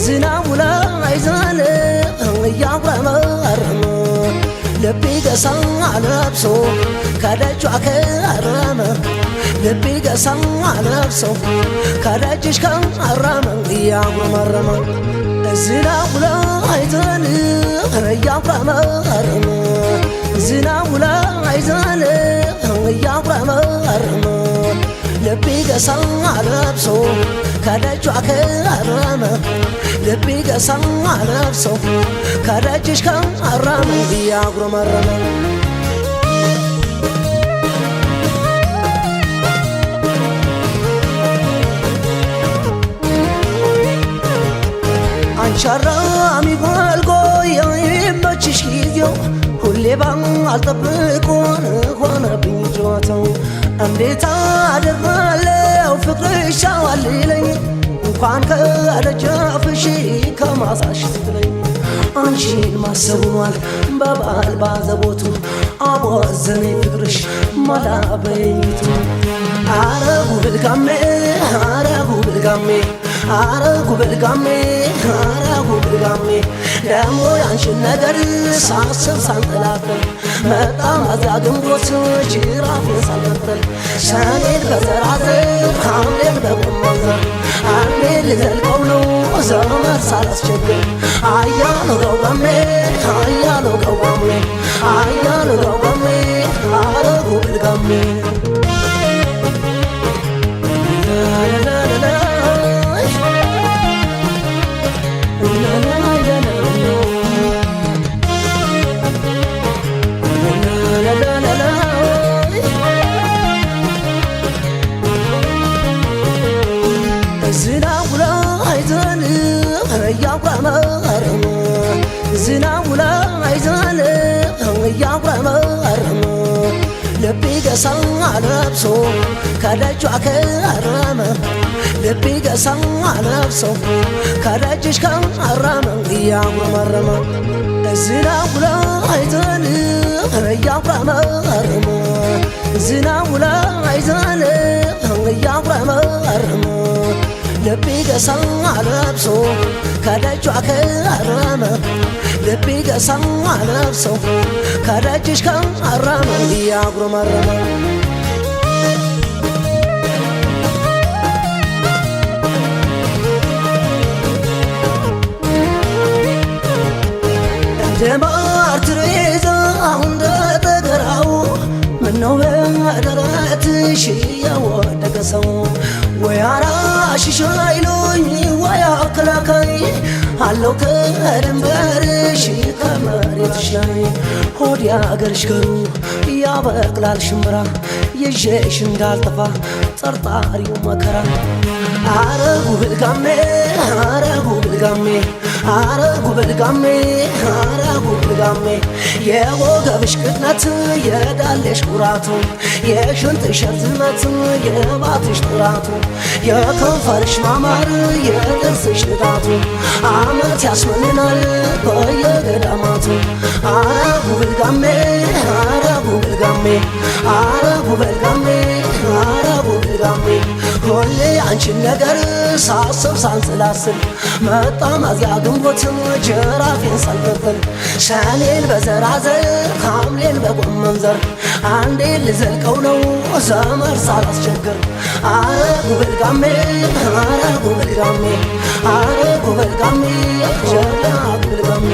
ዝናቡ ላይ ዘለ እያጉረመረመ ልቤ ገሳ ለብሶ ከደጇ ከረመ ልቤ ገሳ ለብሶ ከደጅሽ ከረመ እያጉረመረመ ዝናቡ ላይ ዘለ እያጉረመረመ ዝናቡ ላይ ዘለ እያጉረመረመ ልቤ ገሳ ለብሶ ከደጇ ከረመ ልቤ ገሳ ለብሶ ከደጅሽ ከረመ እያጉረመረመ አንቻራሚ ባልጎ የሚመችሽ ጊዜው ሁሌ ባልጠብቆን ሆነብኝ ጨዋታው እንዴት አደርጋለሁ ፍቅርሽ አዋልለኝ እንኳን ከደጃፍሽ ከማሳሽ ስትለኝ አንቺን ማሰብ ሆኗል በባል ባዘቦቱ አቦዘነኝ ፍቅርሽ መላ በይቱ አረ ጉብልጋሜ አረ ጉብልጋሜ አረ ጉብልጋሜ አረ ጉብልጋሜ ደሞ ያንቺን ነገር ሳስብ ሳንጠላጠል መጣ ማዚያ ግንቦት ጅራፌን ሳልመጠል ሰኔን በዘራዘር ሐምሌን በጎመንዘር አንዴ ልዘልቀው ነው ዘመን ሳላስቸግር አያለው ገውጋሜ አያለው ገውጋሜ አያለው ገውጋሜ አረ ጉብልጋሜ ዝናቡ ላይ ዘለ እያጉረመረመ ዝናቡ ላይ ዘለ እያጉረመረመ ልቤ ገሳ ለብሶ ከደጇ ከረመ ልቤ ገሳ ለብሶ ከደጅሽ ከረመ እያጉረመረመ ዝናቡ ላይ ዘለ እያጉረመረመ ዝናቡ ላይ ዘለ እያጉረመረመ ልቤ ገሳ ለብሶ ከደጇ ከረመ ልቤ ገሳ ለብሶ ከደጅሽ ከረመ እያጉረመረመ እንደ ማር ትሬዛ እንደ ጠገራው ምነው በደረትሽ የወደቀ ሰው ወይ አራሽሽ አይሉኝ ወይ አከላካይ አለው ከድንበርሽ ከመሬትሽ ላይ ሆድ ያገርሽ ገሩ ያበቅላል ሽምብራ ይዤሽ እንዳልጠፋ ጠርጣሪው መከራ አረ ጉብልጋሜ አረ ጉብልጋሜ አረ ጉብልጋሜ አረ ጉብልጋሜ የወገብሽ ቅጥነት የዳሌሽ ኩራቱ የሽንጥሽ ርዝመት የባትሽ ጥራቱ የከንፈርሽ ማማር የጥርስሽ ንጣቱ አመት ያስመልናል በየገዳማቱ አረ ጉብልጋሜ አረ ጉብልጋሜ አረ ጉብልጋሜ አረ ጉብልጋሜ ሁሌ አንቺን ነገር ሳስብ ሳንሰላስል መጣ ማዚያ ግንቦት ጅራፌን ሳልመጠል ሰኔን በዘራዘር ሐምሌን በጎመንዘር አንዴ ልዘልቀው ነው ዘመር ሳላስቸግር አረ ጉብልጋሜ አረ ጉብልጋሜ አረ ጉብልጋሜ ጀግና ጉብልጋሜ